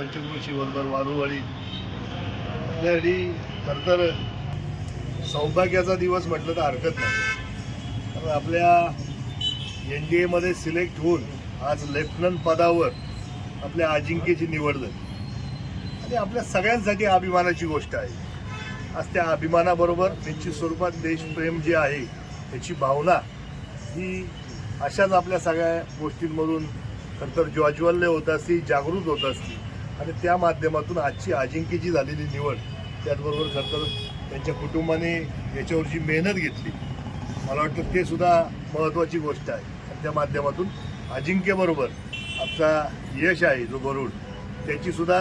पंचक्रोशी बरोबर वारुवाडी आपल्यासाठी खरं तर सौभाग्याचा दिवस म्हटलं तर हरकत नाही. कारण आपल्या NDA मध्ये सिलेक्ट होऊन आज लेफ्टनंट पदावर आपल्या अजिंक्यची निवड झाली आणि आपल्या सगळ्यांसाठी अभिमानाची गोष्ट आहे. आज त्या अभिमानाबरोबर निश्चित स्वरूपात देशप्रेम जे आहे त्याची भावना ही अशाच आपल्या सगळ्या गोष्टींमधून खरं तर ज्वाज्वल्य होत असती, जागृत होत असती आणि त्या माध्यमातून आजची अजिंक्यची झालेली निवड त्याचबरोबर खरं तर त्यांच्या कुटुंबाने याच्यावर जी मेहनत घेतली मला वाटतं ते सुद्धा महत्त्वाची गोष्ट आहे. आणि त्या माध्यमातून अजिंक्यबरोबर आमचा यश आहे जो गरुड त्याचीसुद्धा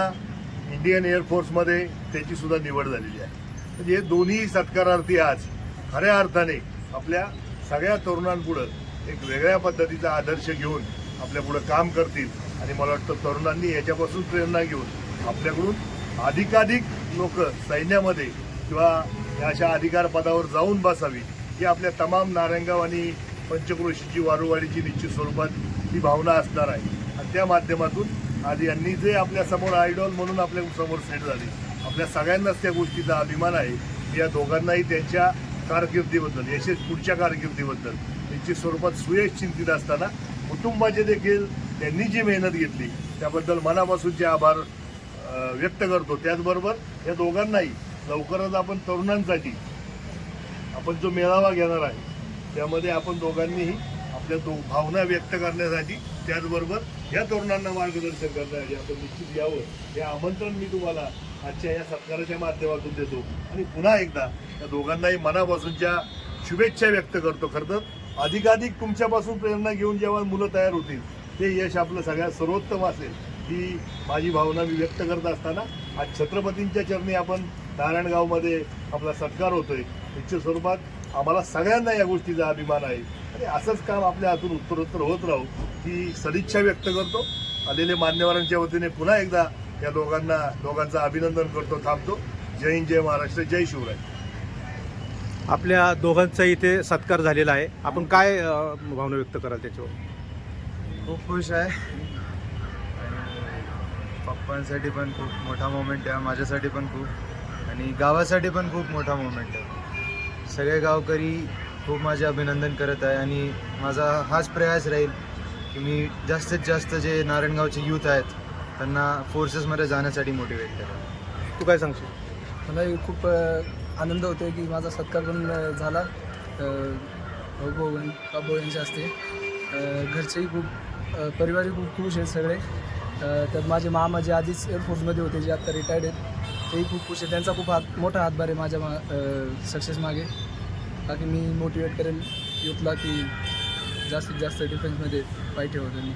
इंडियन एअरफोर्समध्ये त्याचीसुद्धा निवड झालेली आहे. म्हणजे हे दोन्ही सत्कारार्थी आज खऱ्या अर्थाने आपल्या सगळ्या तरुणांपुढं एक वेगळ्या पद्धतीचा आदर्श घेऊन आपल्यापुढं काम करतील आणि मला वाटतं तरुणांनी याच्यापासून प्रेरणा घेऊन आपल्याकडून अधिकाधिक लोक सैन्यामध्ये किंवा अशा अधिकार पदावर जाऊन बसावी ही आपल्या तमाम नारायणगाव आणि पंचक्रोशीची वारुवाडीची निश्चित स्वरूपात ती भावना असणार आहे. आणि त्या माध्यमातून आज यांनी जे आपल्यासमोर आयडॉल म्हणून आपल्या समोर सेट झाले आपल्या सगळ्यांनाच त्या गोष्टीचा अभिमान आहे. या दोघांनाही त्यांच्या कारकिर्दीबद्दल यशस्वी पुढच्या कारकिर्दीबद्दल निश्चित स्वरूपात सुयश चिंतित असताना कुटुंबाचे देखील त्यांनी जी मेहनत घेतली त्याबद्दल मनापासूनचे आभार व्यक्त करतो. त्याचबरोबर या दोघांनाही लवकरच आपण तरुणांसाठी आपण जो मेळावा घेणार आहे त्यामध्ये आपण दोघांनीही आपल्या भावना व्यक्त करण्यासाठी त्याचबरोबर या तरुणांना मार्गदर्शन करण्यासाठी आपण निश्चित यावं हे आमंत्रण मी तुम्हाला आजच्या या सत्काराच्या माध्यमातून देतो आणि पुन्हा एकदा या दोघांनाही मनापासूनच्या शुभेच्छा व्यक्त करतो. खरं तर अधिकाधिक तुमच्यापासून प्रेरणा घेऊन जेव्हा मुलं तयार होतील ते यश आपलं सगळ्यात सर्वोत्तम असेल ही माझी भावना मी व्यक्त करत असताना आज छत्रपतींच्या चरणी आपण नारायणगावमध्ये आपला सत्कार होतोय. निश्चित स्वरूपात आम्हाला सगळ्यांना या गोष्टीचा अभिमान आहे आणि असंच काम आपल्या हातून उत्तरोत्तर होत राहू ही सदिच्छा व्यक्त करतो. आलेले मान्यवरांच्या वतीने पुन्हा एकदा या दोघांचं अभिनंदन करतो. थांबतो. जय हिंद, जय महाराष्ट्र, जय शिवराय. आपल्या दोघांचा इथे सत्कार झालेला आहे. आपण काय भावना व्यक्त कराल त्याच्यावर? खूप खुश आहे. पप्पांसाठी पण खूप मोठा मोमेंट आहे, माझ्यासाठी पण खूप आणि गावासाठी पण खूप मोठा मोमेंट आहे. सगळे गावकरी खूप माझे अभिनंदन करत आहे आणि माझा हाच प्रयास राहील की मी जास्तीत जास्त जे नारायणगावचे यूथ आहेत त्यांना फोर्सेसमध्ये जाण्यासाठी मोटिवेट करा. तू काय सांगशील? मलाही खूप आनंद होतो की माझा सत्कार पण झाला बाबू यांच्या हस्ते. घरचेही खूप परिवारही खूप खुश आहेत सगळे. त्यात माझे मामा जे आधीच एअरफोर्समध्ये होते जे आत्ता रिटायर्ड आहेत तेही खूप खुश आहेत. त्यांचा खूप मोठा हातभार आहे माझ्या सक्सेस मागे. बाकी मी मोटिवेट करेन यूथला की जास्तीत जास्त डिफेन्समध्ये पाय ठेवा त्यांनी.